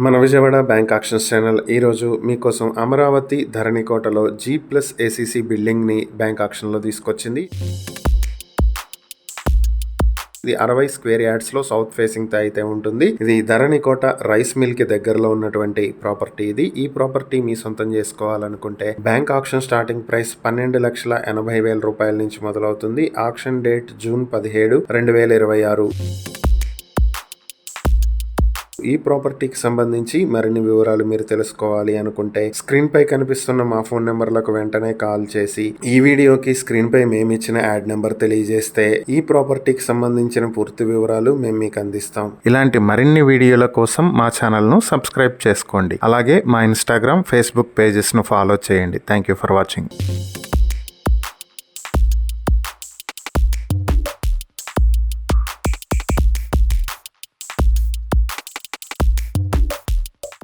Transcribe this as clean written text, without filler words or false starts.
మన Vijayawada bank actions channel ఈరోజు మీకోసం అమరావతి ధరణికోటలో G+ACC బిల్డింగ్ని బ్యాంక్ ఆక్షన్లో తీసుకొచ్చింది. ఇది 60 స్క్వేర్ యార్డ్స్లో సౌత్ ఫేసింగ్ తో అయితే ఉంటుంది. ఇది ధరణికోట రైస్ మిల్ కి దగ్గరలో ఉన్నటువంటి ప్రాపర్టీ. ఈ ప్రాపర్టీ మీ సొంతం చేసుకోవాలనుకుంటే బ్యాంక్ ఆక్షన్ స్టార్టింగ్ ప్రైస్ 12,80,000 రూపాయల నుంచి మొదలవుతుంది. Auction date June 17, 2026. ఈ ప్రాపర్టీకి సంబంధించి మరిన్ని వివరాలు మీరు తెలుసుకోవాలి అనుకుంటే స్క్రీన్ పై కనిపిస్తున్న మా ఫోన్ నెంబర్లకు వెంటనే కాల్ చేసి ఈ వీడియోకి స్క్రీన్ పై మేము ఇచ్చిన యాడ్ నెంబర్ తెలియజేస్తే ఈ ప్రాపర్టీకి సంబంధించిన పూర్తి వివరాలు మేము మీకు అందిస్తాం. ఇలాంటి మరిన్ని వీడియోల కోసం మా ఛానల్ ను సబ్స్క్రైబ్ చేసుకోండి. అలాగే మా ఇన్స్టాగ్రామ్, ఫేస్బుక్ పేజెస్ ను ఫాలో చేయండి. Thank you for watching.